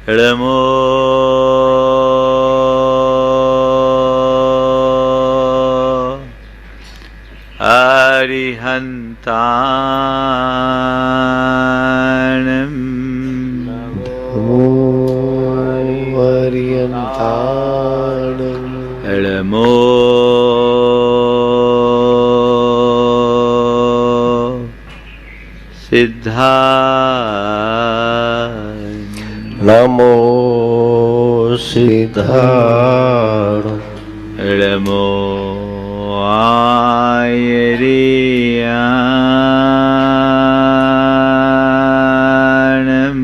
नमो अरिहन्ताणं नमो अरिहन्ताणं नमो सिद्धाय नमो सिद्धाय नमो आयर्याणं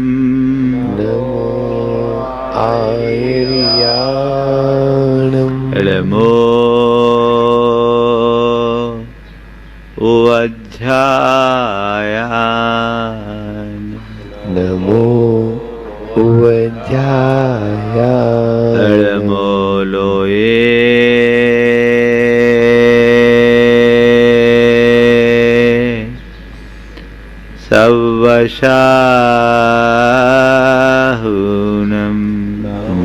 नमो आयर्याणं नमो उवध्यायान नमो उवध्यायाय नमो लोये सवशाहुनं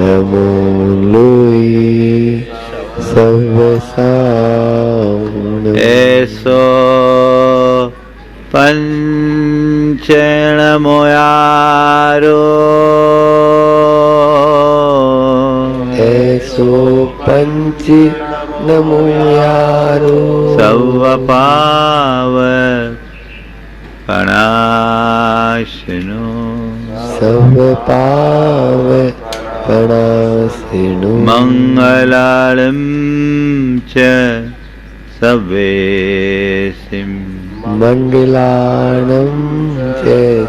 नमो लोये सवशाहुनं ऐसो पंचणमोयारो ऐसो पंच नमो यारो सवपाव कणाशिनो सब पाव कणासिनो मंगलालं च सवेसिं मंगलानं च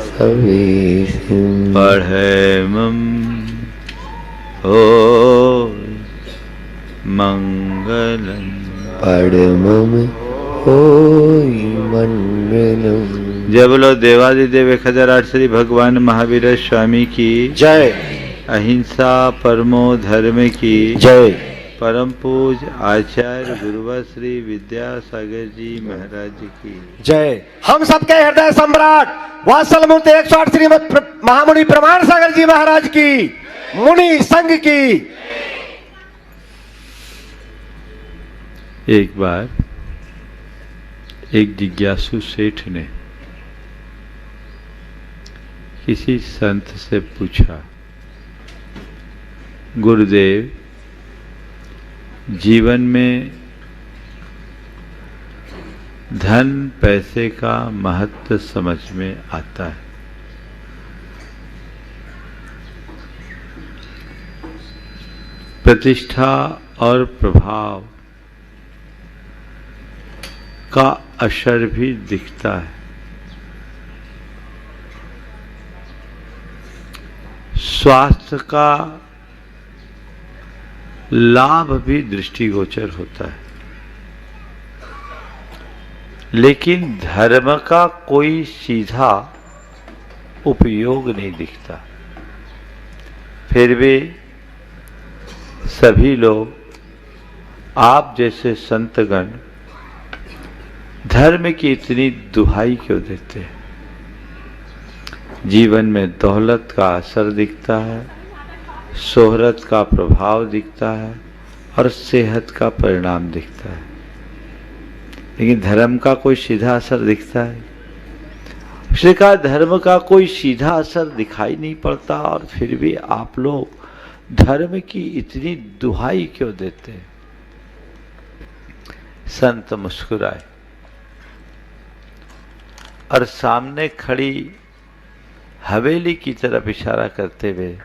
सवेसिं पढ़ेमं हो मंगलम् परमं होई मंगलम्। जय बोलो देवादिदेव 1008 श्री भगवान महावीर स्वामी की जय। अहिंसा परमो धर्म की जय। परम पूज आचार्य गुरुवर श्री विद्यासागर जी महाराज की जय। हम सबके हृदय सम्राट वात्सल मूर्ति 108 श्रीमद महामुनि प्रमाण सागर जी महाराज की मुनि संघ की। एक बार एक जिज्ञासु सेठ ने किसी संत से पूछा, गुरुदेव, जीवन में धन पैसे का महत्व समझ में आता है, प्रतिष्ठा और प्रभाव का असर भी दिखता है, स्वास्थ्य का लाभ भी दृष्टिगोचर होता है, लेकिन धर्म का कोई सीधा उपयोग नहीं दिखता। फिर भी सभी लोग आप जैसे संतगण धर्म की इतनी दुहाई क्यों देते हैं? जीवन में दौलत का असर दिखता है, शोहरत का प्रभाव दिखता है और सेहत का परिणाम दिखता है, लेकिन धर्म का कोई सीधा असर दिखता है? उसने कहा धर्म का कोई सीधा असर दिखाई नहीं पड़ता और फिर भी आप लोग धर्म की इतनी दुहाई क्यों देते हैं? संत मुस्कुराए और सामने खड़ी हवेली की तरफ इशारा करते हुए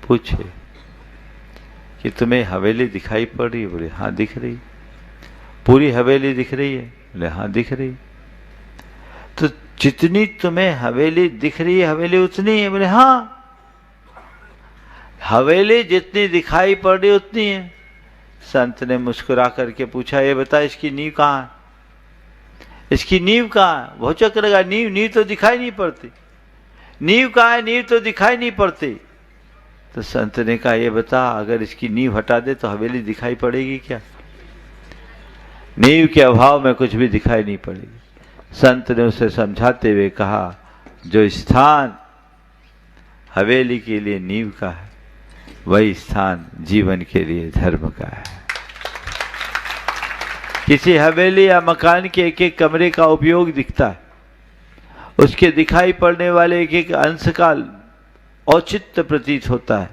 पूछे कि तुम्हें हवेली दिखाई पड़ रही है? बोले हाँ दिख रही। पूरी हवेली दिख रही है? बोले हाँ दिख रही। तो जितनी तुम्हें हवेली दिख रही है हवेली उतनी है? बोले हाँ, हवेली जितनी दिखाई पड़ रही उतनी है। संत ने मुस्कुरा करके पूछा, ये बता इसकी नींव कहाँ है? इसकी नींव कहाँ है? भौचक लगा, नींव तो दिखाई नहीं पड़ती। नींव कहाँ है? नींव तो दिखाई नहीं पड़ती। तो संत ने कहा, ये बता अगर इसकी नींव हटा दे तो हवेली दिखाई पड़ेगी क्या? नींव के अभाव में कुछ भी दिखाई नहीं पड़ेगी। संत ने उसे समझाते हुए कहा, जो स्थान हवेली के लिए नींव का है, वही स्थान जीवन के लिए धर्म का है। किसी हवेली या मकान के एक एक कमरे का उपयोग दिखता है, उसके दिखाई पड़ने वाले एक एक अंश का औचित्य प्रतीत होता है।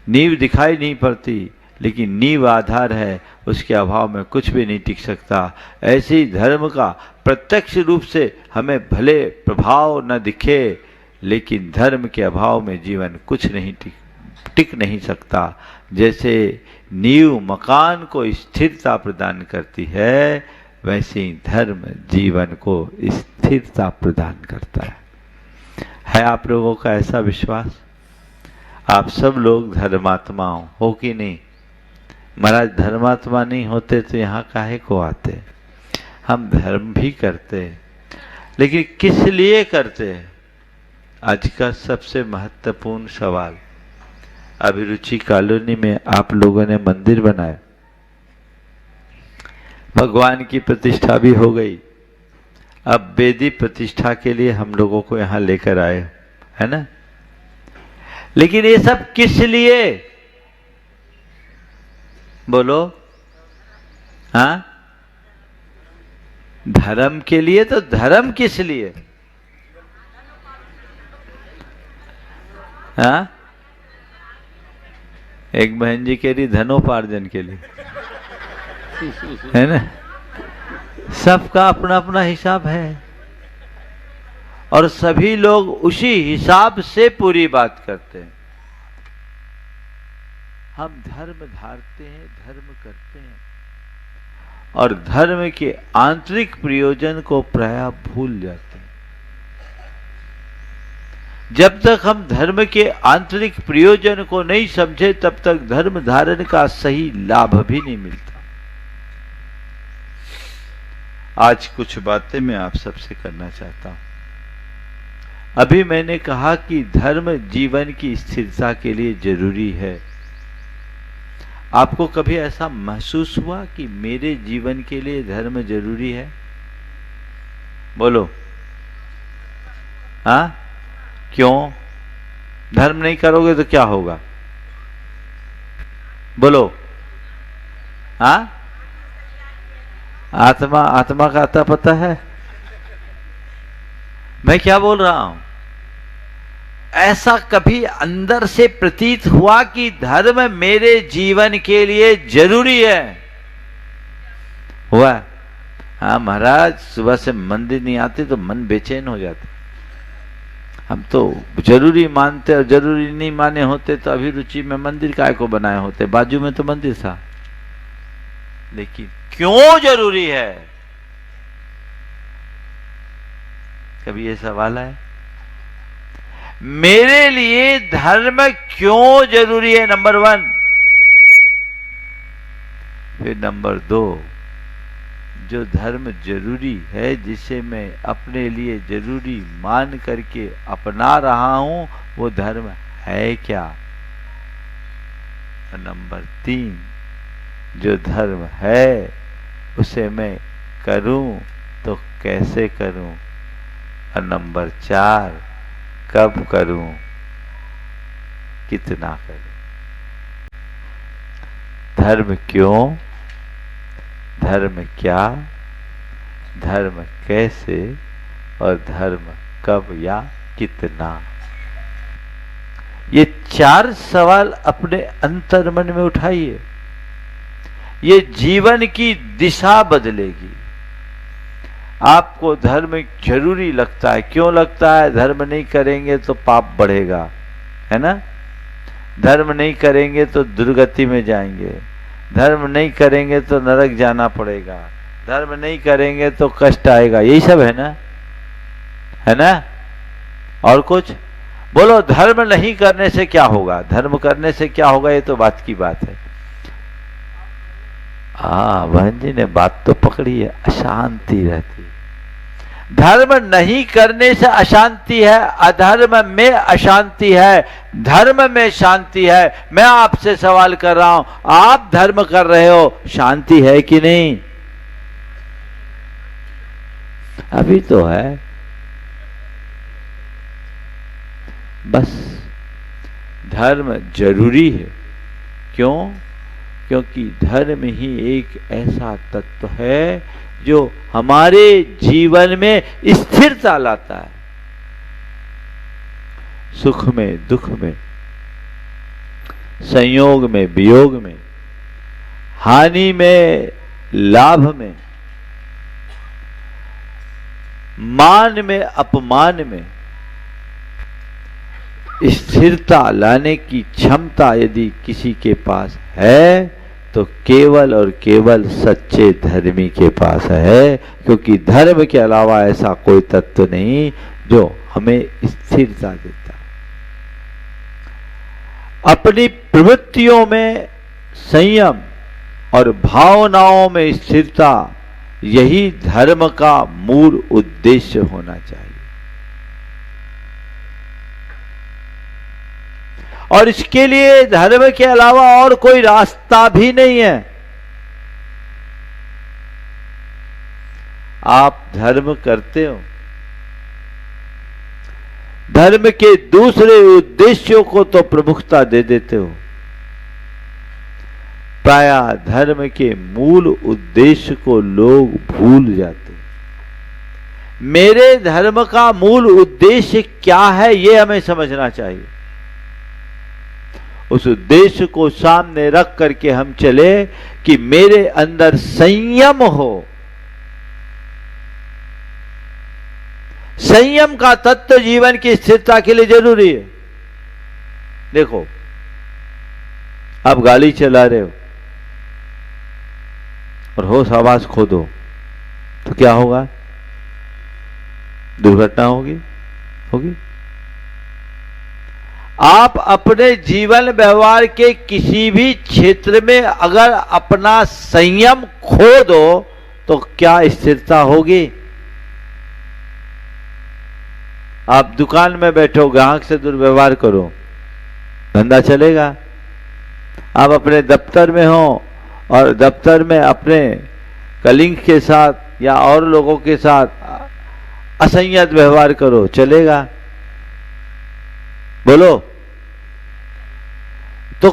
नींव दिखाई नहीं पड़ती, लेकिन नींव आधार है, उसके अभाव में कुछ भी नहीं टिक सकता। ऐसे ही धर्म का प्रत्यक्ष रूप से हमें भले प्रभाव न दिखे, लेकिन धर्म के अभाव में जीवन कुछ नहीं टिक नहीं सकता। जैसे नींव मकान को स्थिरता प्रदान करती है, वैसे ही धर्म जीवन को स्थिरता प्रदान करता है आप लोगों का ऐसा विश्वास? आप सब लोग धर्मात्मा हो कि नहीं? महाराज धर्मात्मा नहीं होते तो यहाँ काहे को आते? हम धर्म भी करते, लेकिन किस लिए करते? आज का सबसे महत्वपूर्ण सवाल। अभिरुचि कॉलोनी में आप लोगों ने मंदिर बनाया, भगवान की प्रतिष्ठा भी हो गई, अब वेदी प्रतिष्ठा के लिए हम लोगों को यहाँ लेकर आए, है ना? लेकिन ये सब किस लिए? बोलो। हाँ, धर्म के लिए। तो धर्म किस लिए? हाँ, एक बहन जी कह रही धनोपार्जन के लिए, है ना? सबका अपना अपना हिसाब है और सभी लोग उसी हिसाब से पूरी बात करते हैं। हम धर्म धारते हैं, धर्म करते हैं और धर्म के आंतरिक प्रयोजन को प्रायः भूल जाते हैं। जब तक हम धर्म के आंतरिक प्रयोजन को नहीं समझे, तब तक धर्म धारण का सही लाभ भी नहीं मिलता। आज कुछ बातें मैं आप सबसे करना चाहता हूं। अभी मैंने कहा कि धर्म जीवन की स्थिरता के लिए जरूरी है। आपको कभी ऐसा महसूस हुआ कि मेरे जीवन के लिए धर्म जरूरी है? बोलो। हाँ, क्यों? धर्म नहीं करोगे तो क्या होगा? बोलो। हाँ, आत्मा का आता पता है? मैं क्या बोल रहा हूं? ऐसा कभी अंदर से प्रतीत हुआ कि धर्म मेरे जीवन के लिए जरूरी है? हुआ? हाँ महाराज, सुबह से मंदिर नहीं आते तो मन बेचैन हो जाता। हम तो जरूरी मानते और जरूरी नहीं माने होते तो अभिरुचि में मंदिर काय को बनाए होते, बाजू में तो मंदिर था। लेकिन क्यों जरूरी है? कभी ये सवाल है? मेरे लिए धर्म क्यों जरूरी है? नंबर 1। फिर नंबर 2, जो धर्म जरूरी है, जिसे मैं अपने लिए जरूरी मान करके अपना रहा हूं, वो धर्म है क्या? नंबर 3, जो धर्म है उसे मैं करूं तो कैसे करूं? और नंबर 4, कब करूं, कितना करूं? धर्म क्यों, धर्म क्या, धर्म कैसे और धर्म कब या कितना? ये 4 सवाल अपने अंतर्मन में उठाइए। ये जीवन की दिशा बदलेगी। आपको धर्म जरूरी लगता है। क्यों लगता है? धर्म नहीं करेंगे तो पाप बढ़ेगा, है ना? धर्म नहीं करेंगे तो दुर्गति में जाएंगे, धर्म नहीं करेंगे तो नरक जाना पड़ेगा, धर्म नहीं करेंगे तो कष्ट आएगा। यही सब है ना? है ना? और कुछ बोलो। धर्म नहीं करने से क्या होगा? धर्म करने से क्या होगा, ये तो बात की बात है। हाँ, बहन जी ने बात तो पकड़ी है। अशांति रहती है। धर्म नहीं करने से अशांति है, अधर्म में अशांति है, धर्म में शांति है। मैं आपसे सवाल कर रहा हूं, आप धर्म कर रहे हो, शांति है कि नहीं? अभी तो है। बस धर्म जरूरी है। क्यों? क्योंकि धर्म ही एक ऐसा तत्व है जो हमारे जीवन में स्थिरता लाता है। सुख में, दुख में, संयोग में, वियोग में, हानि में, लाभ में, मान में, अपमान में स्थिरता लाने की क्षमता यदि किसी के पास है तो केवल और केवल सच्चे धर्मी के पास है, क्योंकि धर्म के अलावा ऐसा कोई तत्व नहीं जो हमें स्थिरता देता। अपनी प्रवृत्तियों में संयम और भावनाओं में स्थिरता, यही धर्म का मूल उद्देश्य होना चाहिए। और इसके लिए धर्म के अलावा और कोई रास्ता भी नहीं है। आप धर्म करते हो, धर्म के दूसरे उद्देश्यों को तो प्रमुखता दे देते हो। प्रायः धर्म के मूल उद्देश्य को लोग भूल जाते हैं। मेरे धर्म का मूल उद्देश्य क्या है, यह हमें समझना चाहिए। उस उद्देश्य को सामने रख करके हम चले कि मेरे अंदर संयम हो। संयम का तत्व जीवन की स्थिरता के लिए जरूरी है। देखो, आप गाड़ी चला रहे हो और होश आवाज खो दो तो क्या होगा? दुर्घटना होगी। आप अपने जीवन व्यवहार के किसी भी क्षेत्र में अगर अपना संयम खो दो तो क्या स्थिरता होगी? आप दुकान में बैठो, ग्राहक से दुर्व्यवहार करो, धंधा चलेगा? आप अपने दफ्तर में हो और दफ्तर में अपने कलीग के साथ या और लोगों के साथ असंयत व्यवहार करो, चलेगा? बोलो। तो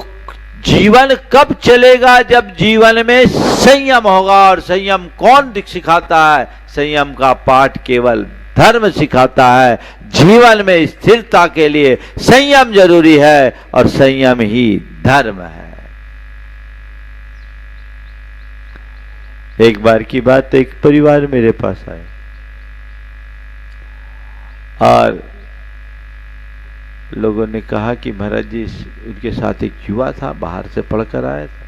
जीवन कब चलेगा? जब जीवन में संयम होगा। और संयम कौन सिखाता है? संयम का पाठ केवल धर्म सिखाता है। जीवन में स्थिरता के लिए संयम जरूरी है और संयम ही धर्म है। एक बार की बात, एक परिवार मेरे पास आए और लोगों ने कहा कि महाराज जी, उनके साथ एक युवा था, बाहर से पढ़कर आया था।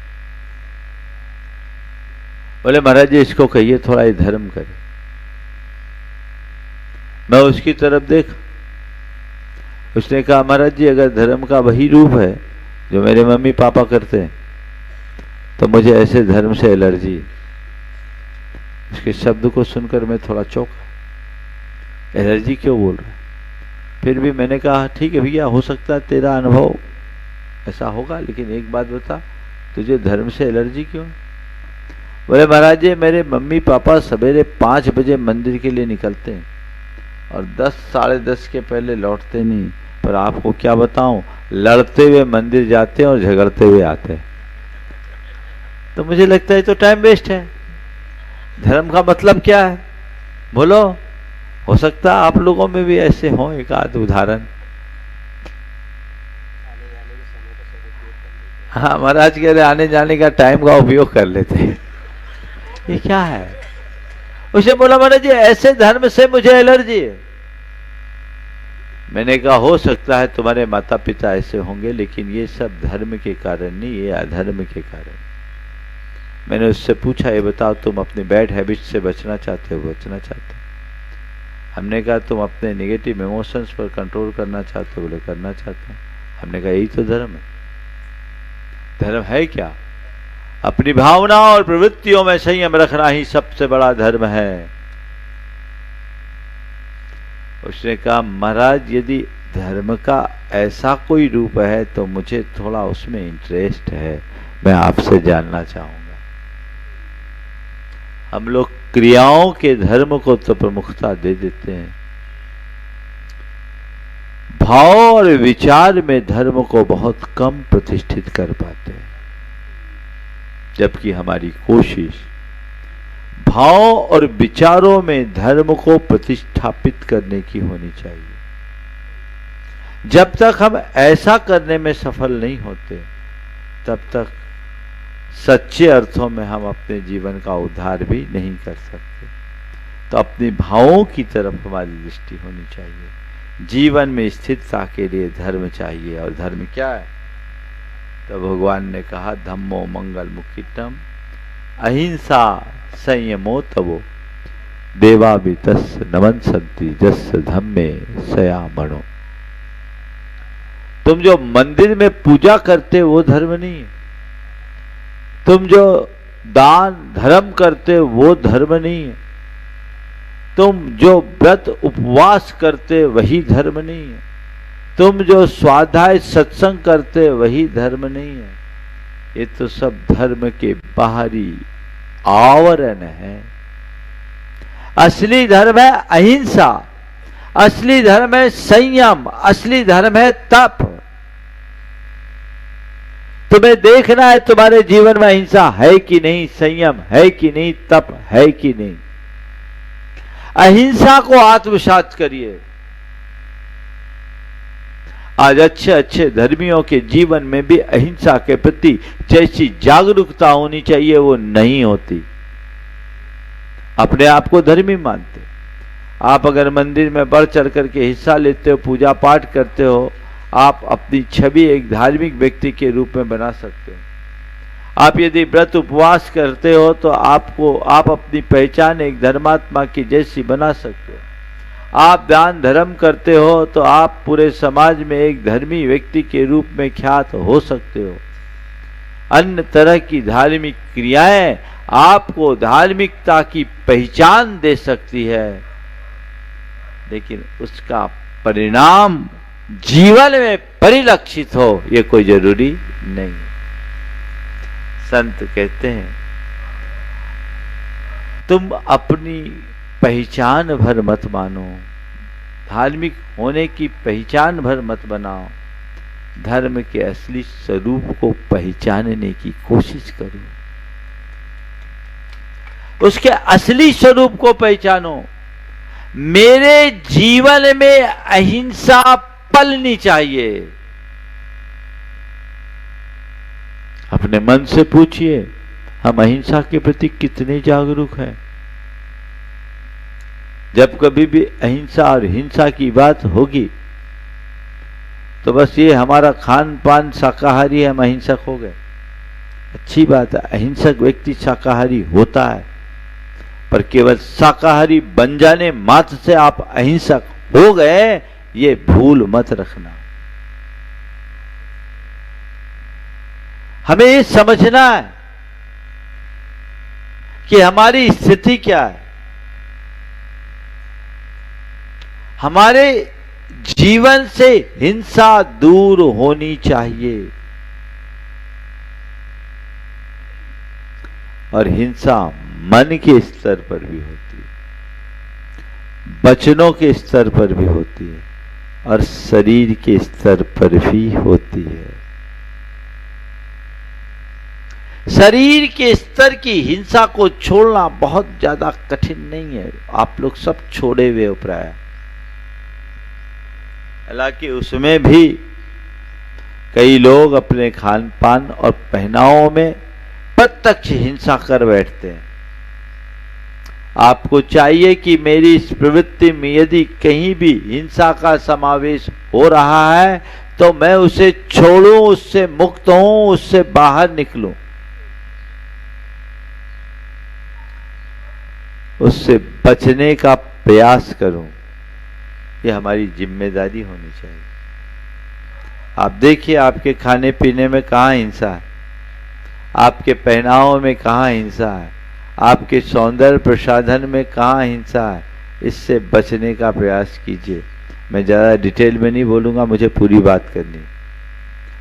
बोले महाराज जी, इसको कहिए थोड़ा ये धर्म करे। मैं उसकी तरफ देख, उसने कहा महाराज जी, अगर धर्म का वही रूप है जो मेरे मम्मी पापा करते हैं तो मुझे ऐसे धर्म से एलर्जी। उसके शब्द को सुनकर मैं थोड़ा चौंका। एलर्जी क्यों बोल रहा है? फिर भी मैंने कहा ठीक है भैया, हो सकता है तेरा अनुभव ऐसा होगा, लेकिन एक बात बता, तुझे धर्म से एलर्जी क्यों? बोले महाराज जी, मेरे मम्मी पापा सवेरे 5 बजे मंदिर के लिए निकलते हैं और 10 साढ़े 10 के पहले लौटते नहीं। पर आपको क्या बताऊं, लड़ते हुए मंदिर जाते हैं और झगड़ते हुए आते हैं। तो मुझे लगता है तो टाइम वेस्ट है। धर्म का मतलब क्या है? बोलो। हो सकता है आप लोगों में भी ऐसे हो एक आध उदाहरण। हाँ, महाराज कह रहे आने जाने का टाइम का उपयोग कर लेते हैं। ये क्या है? उसे बोला महाराज जी, ऐसे धर्म से मुझे एलर्जी है। मैंने कहा हो सकता है तुम्हारे माता पिता ऐसे होंगे, लेकिन ये सब धर्म के कारण नहीं, ये अधर्म के कारण। मैंने उससे पूछा, ये बताओ तुम अपने बैड हैबिट से बचना चाहते हो? बचना चाहते हो। हमने कहा तुम अपने नेगेटिव इमोशंस पर कंट्रोल करना चाहते हो? बोले करना चाहते हो। हमने कहा यही तो धर्म है। धर्म है क्या? अपनी भावनाओं और प्रवृत्तियों में संयम रखना ही सबसे बड़ा धर्म है। उसने कहा महाराज, यदि धर्म का ऐसा कोई रूप है तो मुझे थोड़ा उसमें इंटरेस्ट है, मैं आपसे जानना चाहूंगा। हम लोग क्रियाओं के धर्म को तो प्रमुखता दे देते हैं, भाव और विचार में धर्म को बहुत कम प्रतिष्ठित कर पाते हैं, जबकि हमारी कोशिश भाव और विचारों में धर्म को प्रतिष्ठापित करने की होनी चाहिए। जब तक हम ऐसा करने में सफल नहीं होते, तब तक सच्चे अर्थों में हम अपने जीवन का उद्धार भी नहीं कर सकते। तो अपने भावों की तरफ हमारी दृष्टि होनी चाहिए। जीवन में स्थिरता के लिए धर्म चाहिए, और धर्म क्या है? तो भगवान ने कहा, धम्मो मंगल मुखितम अहिंसा संयमो तवो देवा भी तस् नमनसंति जस धम्मे सयामणो। तुम जो मंदिर में पूजा करते वो धर्म नहीं है, तुम जो दान धर्म करते वो धर्म नहीं है, तुम जो व्रत उपवास करते वही धर्म नहीं है, तुम जो स्वाध्याय सत्संग करते वही धर्म नहीं है। ये तो सब धर्म के बाहरी आवरण है। असली धर्म है अहिंसा, असली धर्म है संयम, असली धर्म है तप। तुम्हें देखना है तुम्हारे जीवन में अहिंसा है कि नहीं, संयम है कि नहीं, तप है कि नहीं। अहिंसा को आत्मसात करिए। आज अच्छे अच्छे धर्मियों के जीवन में भी अहिंसा के प्रति जैसी जागरूकता होनी चाहिए वो नहीं होती। अपने आप को धर्मी मानते। आप अगर मंदिर में बढ़ चढ़ करके हिस्सा लेते हो, पूजा पाठ करते हो, आप अपनी छवि एक धार्मिक व्यक्ति के रूप में बना सकते हो। आप यदि व्रत उपवास करते हो तो आप अपनी पहचान एक धर्मात्मा की जैसी बना सकते हो। आप दान धर्म करते हो तो आप पूरे समाज में एक धर्मी व्यक्ति के रूप में ख्यात हो सकते हो। अन्य तरह की धार्मिक क्रियाएं आपको धार्मिकता की पहचान दे सकती है, लेकिन उसका परिणाम जीवन में परिलक्षित हो ये कोई जरूरी नहीं। संत कहते हैं, तुम अपनी पहचान भर मत मानो, धार्मिक होने की पहचान भर मत बनाओ, धर्म के असली स्वरूप को पहचानने की कोशिश करो। उसके असली स्वरूप को पहचानो। मेरे जीवन में अहिंसा पलनी चाहिए। अपने मन से पूछिए, हम अहिंसा के प्रति कितने जागरूक हैं? जब कभी भी अहिंसा और हिंसा की बात होगी तो बस ये हमारा खान पान शाकाहारी है, हम अहिंसक हो गए। अच्छी बात है, अहिंसक व्यक्ति शाकाहारी होता है, पर केवल शाकाहारी बन जाने मात्र से आप अहिंसक हो गए ये भूल मत रखना। हमें ये समझना है कि हमारी स्थिति क्या है। हमारे जीवन से हिंसा दूर होनी चाहिए, और हिंसा मन के स्तर पर भी होती है, वचनों के स्तर पर भी होती है, और शरीर के स्तर पर भी होती है। शरीर के स्तर की हिंसा को छोड़ना बहुत ज्यादा कठिन नहीं है। आप लोग सब छोड़े हुए हो प्राय, हालांकि उसमें भी कई लोग अपने खान पान और पहनावों में प्रत्यक्ष हिंसा कर बैठते हैं। आपको चाहिए कि मेरी इस प्रवृत्ति में यदि कहीं भी हिंसा का समावेश हो रहा है तो मैं उसे छोड़ूं, उससे मुक्त हूं, उससे बाहर निकलूं, उससे बचने का प्रयास करूं। ये हमारी जिम्मेदारी होनी चाहिए। आप देखिए, आपके खाने पीने में कहाँ हिंसा है, आपके पहनावों में कहाँ हिंसा है, आपके सौंदर्य प्रसाधन में कहाँ हिंसा है। इससे बचने का प्रयास कीजिए। मैं ज़्यादा डिटेल में नहीं बोलूँगा, मुझे पूरी बात करनी,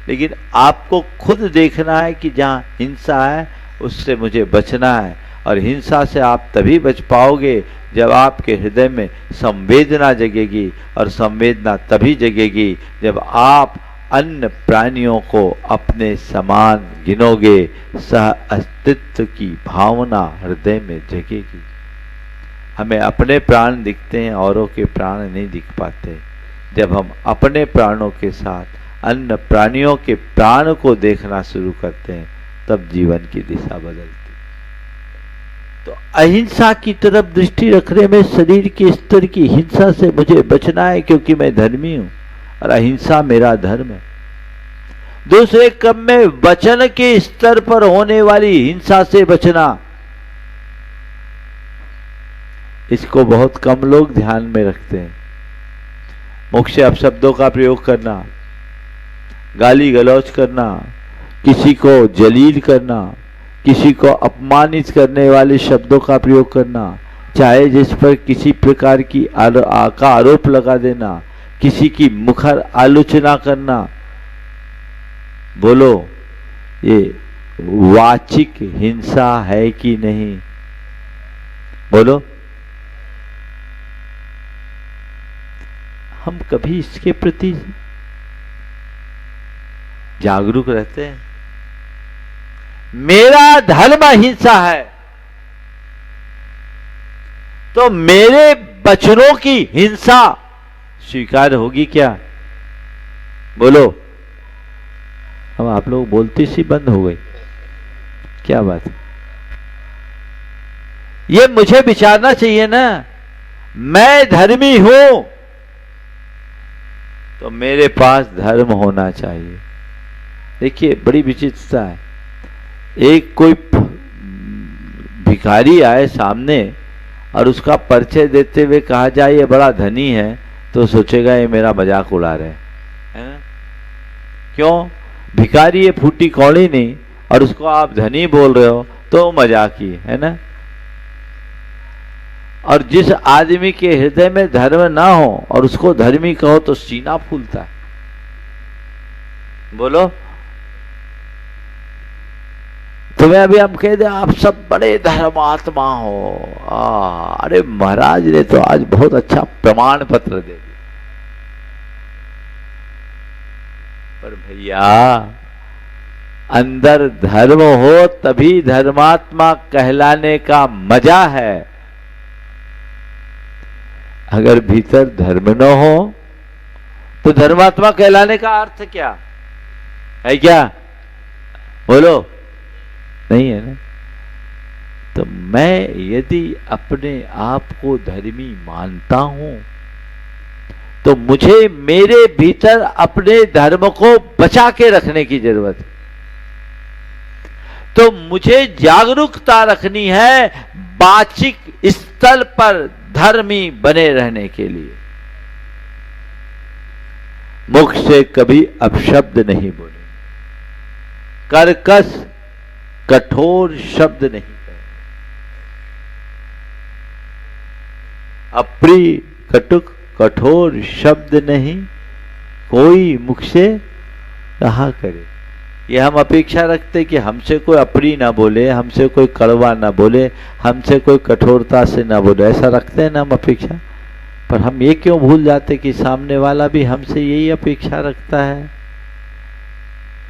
लेकिन आपको खुद देखना है कि जहाँ हिंसा है उससे मुझे बचना है, और हिंसा से आप तभी बच पाओगे जब आपके हृदय में संवेदना जगेगी, और संवेदना तभी जगेगी जब आप अन्य प्राणियों को अपने समान गिनोगे, सह अस्तित्व की भावना हृदय में जगेगी। हमें अपने प्राण दिखते हैं, औरों के प्राण नहीं दिख पाते। जब हम अपने प्राणों के साथ अन्य प्राणियों के प्राण को देखना शुरू करते हैं, तब जीवन की दिशा बदलती। तो अहिंसा की तरफ दृष्टि रखने में शरीर के स्तर की हिंसा से मुझे बचना है, क्योंकि मैं धर्मी हूं और अहिंसा मेरा धर्म है। दूसरे क्रम में वचन के स्तर पर होने वाली हिंसा से बचना, इसको बहुत कम लोग ध्यान में रखते हैं। मुख से अपशब्दों का प्रयोग करना, गाली गलौज करना, किसी को जलील करना, किसी को अपमानित करने वाले शब्दों का प्रयोग करना, चाहे जिस पर किसी प्रकार की का आरोप लगा देना, किसी की मुखर आलोचना करना। बोलो, ये वाचिक हिंसा है कि नहीं? बोलो, हम कभी इसके प्रति जागरूक रहते हैं? मेरा धर्म हिंसा है, तो मेरे बचनों की हिंसा स्वीकार होगी क्या? बोलो। अब आप लोग बोलती सी बंद हो गई, क्या बात है? ये मुझे विचारना चाहिए ना। मैं धर्मी हूं तो मेरे पास धर्म होना चाहिए। देखिए, बड़ी विचित्रता है। एक कोई भिखारी आए सामने और उसका परिचय देते हुए कहा जाए ये बड़ा धनी है, तो सोचेगा ये मेरा मजाक उड़ा रहे है ना। क्यों? भिखारी ये फूटी कौड़ी नहीं, और उसको आप धनी बोल रहे हो तो मजाक ही है ना। और जिस आदमी के हृदय में धर्म ना हो और उसको धर्मी कहो तो सीना फूलता है। बोलो, तुम्हें अभी हम कह दे आप सब बड़े धर्मात्मा हो, अरे महाराज ने तो आज बहुत अच्छा प्रमाण पत्र दे दिया। पर भैया, अंदर धर्म हो तभी धर्मात्मा कहलाने का मजा है। अगर भीतर धर्म न हो तो धर्मात्मा कहलाने का अर्थ क्या है? क्या बोलो? नहीं है ना। तो मैं यदि अपने आप को धर्मी मानता हूं तो मुझे मेरे भीतर अपने धर्म को बचा के रखने की जरूरत है। तो मुझे जागरूकता रखनी है वाचिक स्थल पर धर्मी बने रहने के लिए। मुख से कभी अपशब्द नहीं बोले, कर्कश कठोर शब्द नहीं कहे, अप्रिय कटुक कठोर शब्द नहीं कोई मुख से कहा करे। ये हम अपेक्षा रखते कि हमसे कोई अप्रिय ना बोले, हमसे कोई कड़वा ना बोले, हमसे कोई कठोरता से ना बोले, ऐसा रखते हैं ना हम अपेक्षा। पर हम ये क्यों भूल जाते कि सामने वाला भी हमसे यही अपेक्षा रखता है?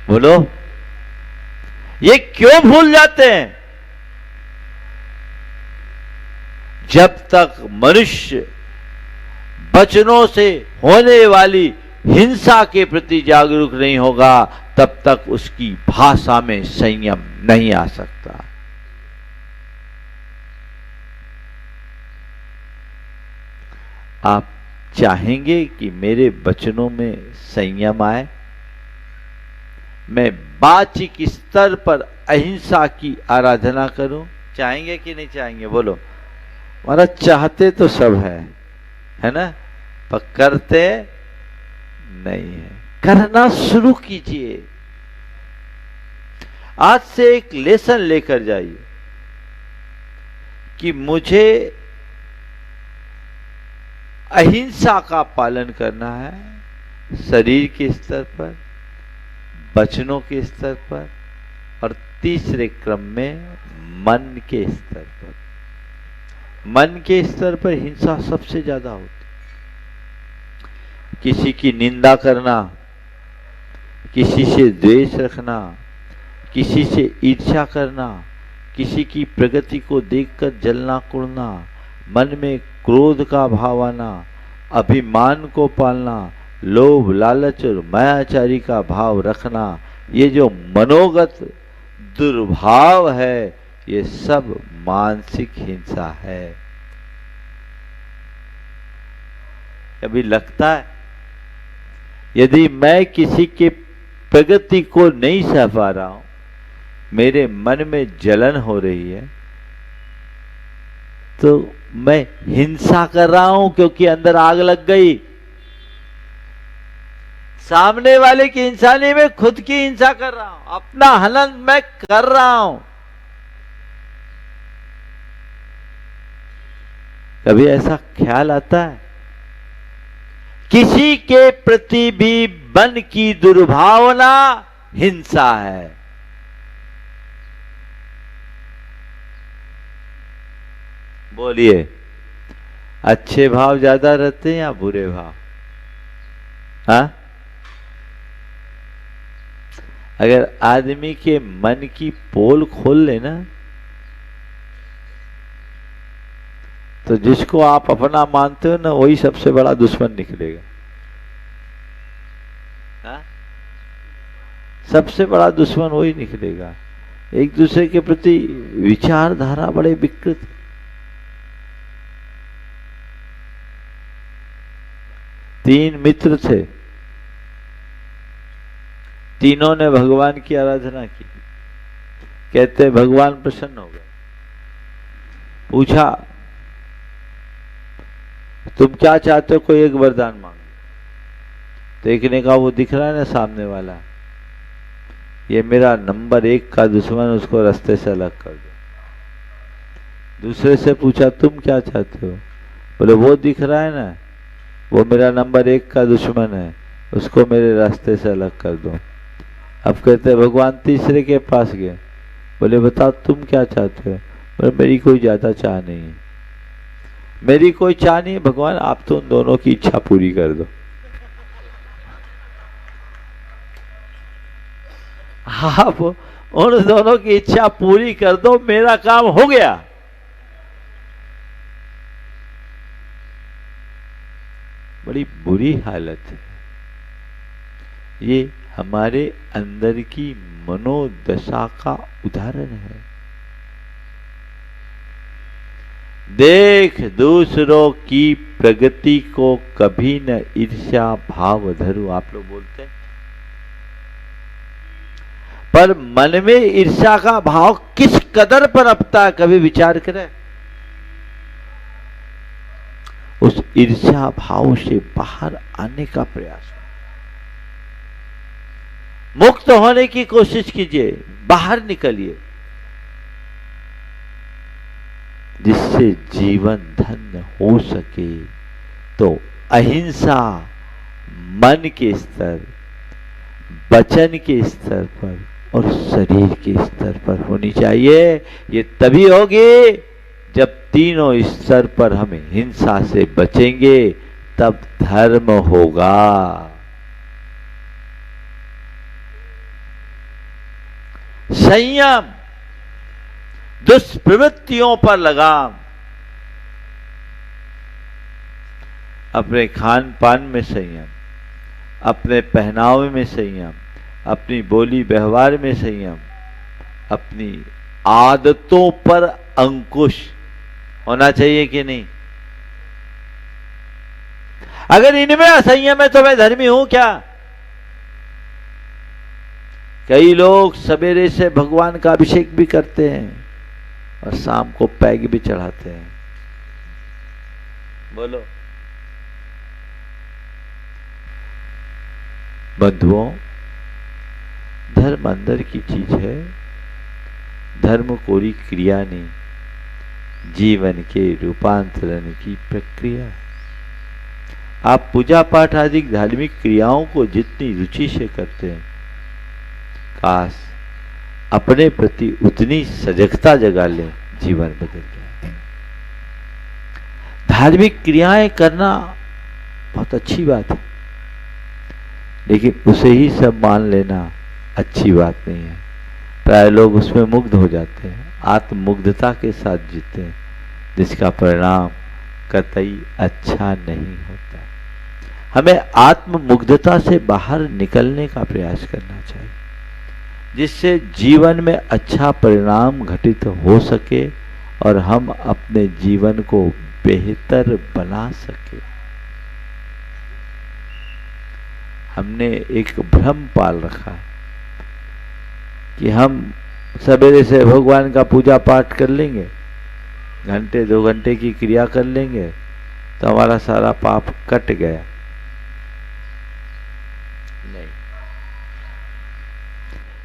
बोलो, ये क्यों भूल जाते हैं? जब तक मनुष्य वचनों से होने वाली हिंसा के प्रति जागरूक नहीं होगा, तब तक उसकी भाषा में संयम नहीं आ सकता। आप चाहेंगे कि मेरे वचनों में संयम आए, मैं वाचिक स्तर पर अहिंसा की आराधना करूं? चाहेंगे कि नहीं चाहेंगे? बोलो। हमारा चाहते तो सब है ना, पर करते नहीं है। करना शुरू कीजिए। आज से एक लेसन लेकर जाइए कि मुझे अहिंसा का पालन करना है, शरीर के स्तर पर, वचनों के स्तर पर और तीसरे क्रम में मन के स्तर पर, मन के स्तर पर हिंसा सबसे ज्यादा होती। किसी की निंदा करना, किसी से द्वेष रखना, किसी से ईर्ष्या करना, किसी की प्रगति को देखकर जलना कुड़ना, मन में क्रोध का भाव आना, अभिमान को पालना, लोभ लालच और मायाचारी का भाव रखना, ये जो मनोगत दुर्भाव है, ये सब मानसिक हिंसा है। कभी लगता है यदि मैं किसी के प्रगति को नहीं सह पा रहा हूं, मेरे मन में जलन हो रही है, तो मैं हिंसा कर रहा हूं क्योंकि अंदर आग लग गई। सामने वाले की हिंसा नहीं, मैं खुद की हिंसा कर रहा हूं, अपना हनन मैं कर रहा हूं। कभी ऐसा ख्याल आता है किसी के प्रति भी मन की दुर्भावना हिंसा है। बोलिए, अच्छे भाव ज्यादा रहते हैं या बुरे भाव? हाँ, अगर आदमी के मन की पोल खोल लेना तो जिसको आप अपना मानते हो ना, वही सबसे बड़ा दुश्मन निकलेगा। हाँ? सबसे बड़ा दुश्मन वही निकलेगा। एक दूसरे के प्रति विचारधारा बड़े विकृत। तीन मित्र थे, तीनों ने भगवान की आराधना की। कहते भगवान प्रसन्न हो गए। पूछा तुम क्या चाहते हो, कोई एक वरदान मांगो। तो एक ने कहा वो दिख रहा है ना सामने वाला, ये मेरा नंबर 1 का दुश्मन, उसको रास्ते से अलग कर दो। दूसरे से पूछा तुम क्या चाहते हो? बोले वो दिख रहा है ना, वो मेरा नंबर 1 का दुश्मन है, उसको मेरे रास्ते से अलग कर दो। अब कहते भगवान तीसरे के पास गए। बोले बताओ तुम क्या चाहते हो? बोले मेरी कोई ज्यादा चाह नहीं है, मेरी कोई चाह नहीं है भगवान, आप तो उन दोनों की इच्छा पूरी कर दो। आप उन दोनों की इच्छा पूरी कर दो, मेरा काम हो गया। बड़ी बुरी हालत है। ये हमारे अंदर की मनोदशा का उदाहरण है। देख दूसरों की प्रगति को कभी न ईर्ष्या भाव धरो, आप लोग बोलते हैं, पर मन में ईर्ष्या का भाव किस कदर पनपता है, कभी विचार करें। उस ईर्ष्या भाव से बाहर आने का प्रयास, मुक्त होने की कोशिश कीजिए, बाहर निकलिए, जिससे जीवन धन्य हो सके। तो अहिंसा मन के स्तर, वचन के स्तर पर और शरीर के स्तर पर होनी चाहिए। ये तभी होगी जब तीनों स्तर पर हम हिंसा से बचेंगे, तब धर्म होगा। संयम, दुष्प्रवृत्तियों पर लगाम, अपने खान पान में संयम, अपने पहनावे में संयम, अपनी बोली व्यवहार में संयम, अपनी आदतों पर अंकुश होना चाहिए कि नहीं? अगर इनमें असंयम है तो मैं धर्मी हूं क्या? कई लोग सवेरे से भगवान का अभिषेक भी करते हैं और शाम को पैग भी चढ़ाते हैं। बोलो बंधुओं, धर्म अंदर की चीज है, धर्म कोई क्रिया नहीं, जीवन के रूपांतरण की प्रक्रिया। आप पूजा पाठ आदि धार्मिक क्रियाओं को जितनी रुचि से करते हैं, काश अपने प्रति उतनी सजगता जगा लें, जीवन बदल जाए। धार्मिक क्रियाएं करना बहुत अच्छी बात है, लेकिन उसे ही सब मान लेना अच्छी बात नहीं है। प्राय लोग उसमें मुग्ध हो जाते हैं, आत्ममुग्धता के साथ जीते हैं, जिसका परिणाम कतई अच्छा नहीं होता। हमें आत्ममुग्धता से बाहर निकलने का प्रयास करना चाहिए, जिससे जीवन में अच्छा परिणाम घटित हो सके और हम अपने जीवन को बेहतर बना सके। हमने एक भ्रम पाल रखा है कि हम सवेरे से भगवान का पूजा पाठ कर लेंगे, घंटे 2 घंटे की क्रिया कर लेंगे तो हमारा सारा पाप कट गया। नहीं,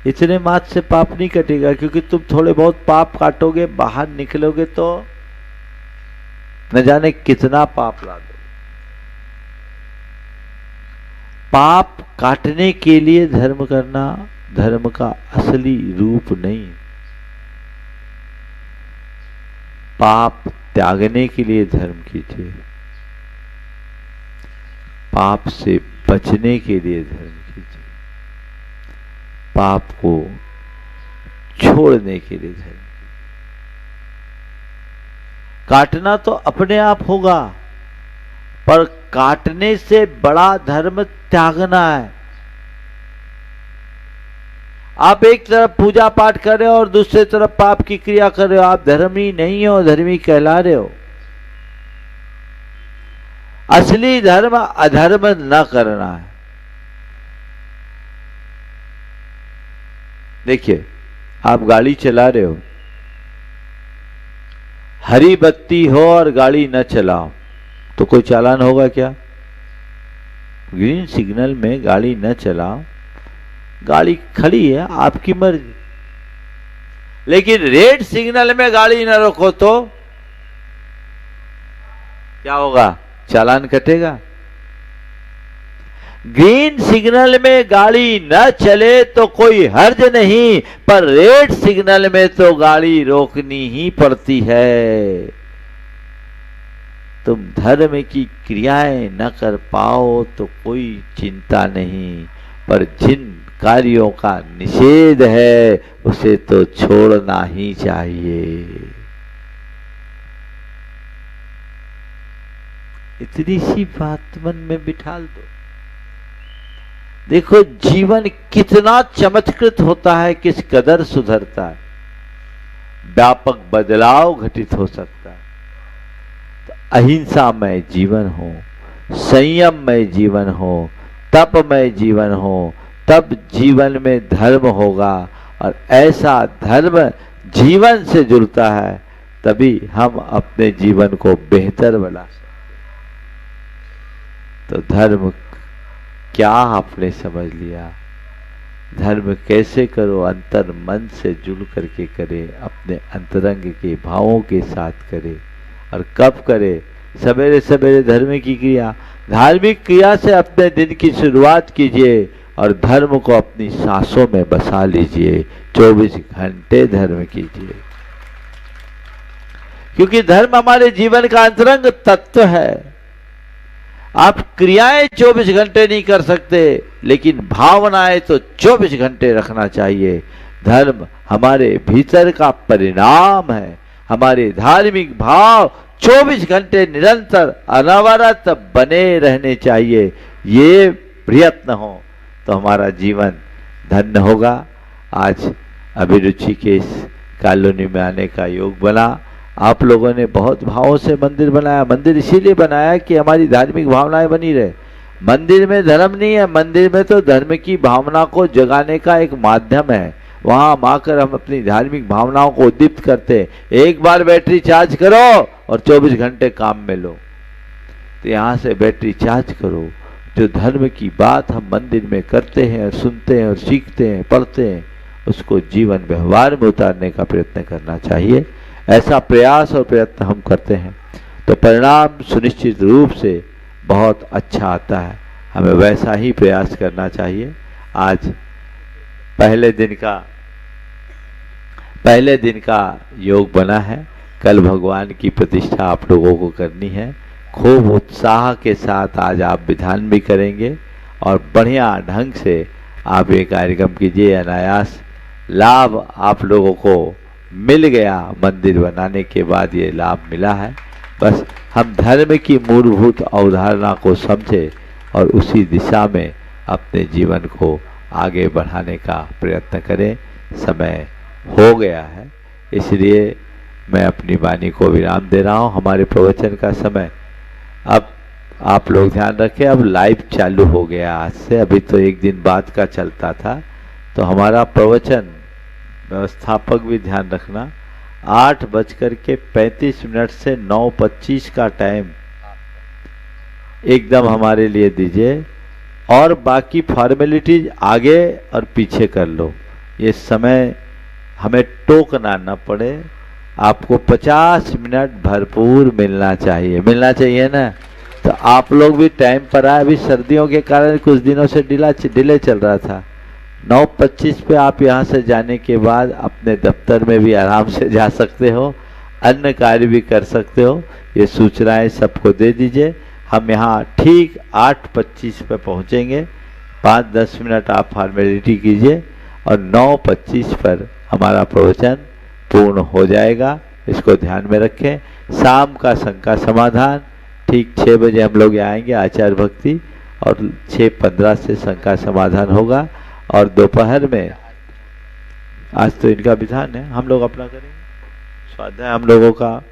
इतने मात्र से पाप नहीं कटेगा, क्योंकि तुम थोड़े बहुत पाप काटोगे, बाहर निकलोगे तो न जाने कितना पाप ला दो। पाप काटने के लिए धर्म करना धर्म का असली रूप नहीं, पाप त्यागने के लिए धर्म कीजिए, पाप से बचने के लिए धर्म कीजिए, पाप को छोड़ने के लिए धर्म कीजिए। काटना तो अपने आप होगा, पर काटने से बड़ा धर्म त्यागना है। आप एक तरफ पूजा पाठ कर रहे हो और दूसरे तरफ पाप की क्रिया कर रहे हो, आप धर्मी नहीं हो, धर्मी कहला रहे हो। असली धर्म अधर्म न करना है। देखिए, आप गाड़ी चला रहे हो, हरी बत्ती हो और गाड़ी न चलाओ तो कोई चालान होगा क्या? ग्रीन सिग्नल में गाड़ी न चलाओ, गाड़ी खड़ी है, आपकी मर्जी। लेकिन रेड सिग्नल में गाड़ी न रोको तो क्या होगा? चालान कटेगा। ग्रीन सिग्नल में गाड़ी न चले तो कोई हर्ज नहीं, पर रेड सिग्नल में तो गाड़ी रोकनी ही पड़ती है। तुम धर्म की क्रियाएं न कर पाओ तो कोई चिंता नहीं, पर जिन कार्यों का निषेध है उसे तो छोड़ना ही चाहिए। इतनी सी बात मन में बिठाल दो। देखो जीवन कितना चमत्कृत होता है, किस कदर सुधरता है, व्यापक बदलाव घटित हो सकता है। तो अहिंसामय जीवन हो, संयममय जीवन हो, तपमय जीवन हो, तब जीवन में धर्म होगा। और ऐसा धर्म जीवन से जुड़ता है, तभी हम अपने जीवन को बेहतर बना सकते। तो धर्म क्या आपने समझ लिया? धर्म कैसे करो? अंतर मन से जुड़ करके करे, अपने अंतरंग के भावों के साथ करे। और कब करे? सवेरे सवेरे धर्म की क्रिया, धार्मिक क्रिया से अपने दिन की शुरुआत कीजिए और धर्म को अपनी सांसों में बसा लीजिए। 24 घंटे धर्म कीजिए, क्योंकि धर्म हमारे जीवन का अंतरंग तत्व है। आप क्रियाएं 24 घंटे नहीं कर सकते, लेकिन भावनाएं तो 24 घंटे रखना चाहिए। धर्म हमारे भीतर का परिणाम है। हमारे धार्मिक भाव 24 घंटे निरंतर अनवरत बने रहने चाहिए। ये प्रयत्न हो तो हमारा जीवन धन्य होगा। आज अभिरुचि के इस कॉलोनी में आने का योग बना। आप लोगों ने बहुत भावों से मंदिर बनाया। मंदिर इसीलिए बनाया कि हमारी धार्मिक भावनाएं बनी रहे। मंदिर में धर्म नहीं है, मंदिर में तो धर्म की भावना को जगाने का एक माध्यम है। वहां आकर हम अपनी धार्मिक भावनाओं को उद्दीप्त करते। एक बार बैटरी चार्ज करो और 24 घंटे काम में लो। तो यहाँ से बैटरी चार्ज करो। जो धर्म की बात हम मंदिर में करते हैं और सुनते हैं और सीखते हैं, पढ़ते हैं, उसको जीवन व्यवहार में उतारने का प्रयत्न करना चाहिए। ऐसा प्रयास और प्रयत्न हम करते हैं तो परिणाम सुनिश्चित रूप से बहुत अच्छा आता है। हमें वैसा ही प्रयास करना चाहिए। आज पहले दिन का पहले दिन का योग बना है। कल भगवान की प्रतिष्ठा आप लोगों को करनी है। खूब उत्साह के साथ आज आप विधान भी करेंगे और बढ़िया ढंग से आप ये कार्यक्रम कीजिए। अनायास लाभ आप लोगों को मिल गया, मंदिर बनाने के बाद ये लाभ मिला है। बस हम धर्म की मूलभूत अवधारणा को समझे और उसी दिशा में अपने जीवन को आगे बढ़ाने का प्रयत्न करें। समय हो गया है, इसलिए मैं अपनी वाणी को विराम दे रहा हूँ। हमारे प्रवचन का समय अब आप लोग ध्यान रखें, अब लाइव चालू हो गया आज से। अभी तो एक दिन बाद का चलता था, तो हमारा प्रवचन व्यवस्थापक भी ध्यान रखना 8:35 से 9:25 का टाइम एकदम हमारे लिए दीजिए और बाकी फॉर्मेलिटीज आगे और पीछे कर लो। ये समय हमें टोकना न पड़े। आपको 50 मिनट भरपूर मिलना चाहिए ना। तो आप लोग भी टाइम पर आए। अभी सर्दियों के कारण कुछ दिनों से डिले चल रहा था। 9:25 पे आप यहाँ से जाने के बाद अपने दफ्तर में भी आराम से जा सकते हो, अन्य कार्य भी कर सकते हो। ये सूचनाएं सबको दे दीजिए। हम यहाँ ठीक 8:25 पे पहुँचेंगे। 5-10 मिनट आप फॉर्मेलिटी कीजिए और 9:25 पर हमारा प्रवचन पूर्ण हो जाएगा। इसको ध्यान में रखें। शाम का शंका समाधान ठीक 6 बजे हम लोग आएंगे आचार्य भक्ति, और 6:15 से शंका समाधान होगा। और दोपहर में आज तो इनका विधान है, हम लोग अपना करेंगे स्वाध्याय। हम लोगों का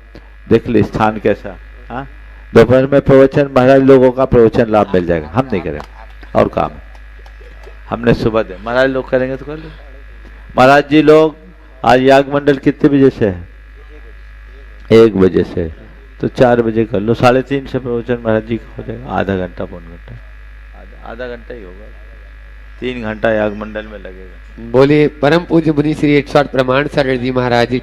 देख ले स्थान कैसा। हाँ, दोपहर में प्रवचन महाराज लोगों का प्रवचन लाभ मिल जाएगा। हम नहीं करेंगे और काम हमने सुबह दे, महाराज लोग करेंगे तो कर लो। महाराज जी लोग आज याग मंडल कितने बजे से है? 1 बजे से, तो 4 बजे कर लो। 3:30 से प्रवचन महाराज जी का हो जाएगा। आधा घंटा पौन घंटा, आधा घंटा ही होगा। 3 घंटा याग मंडल में लगेगा। बोले परम पूज्य मुनि श्री 108 प्रमाण सागर जी महाराज जी।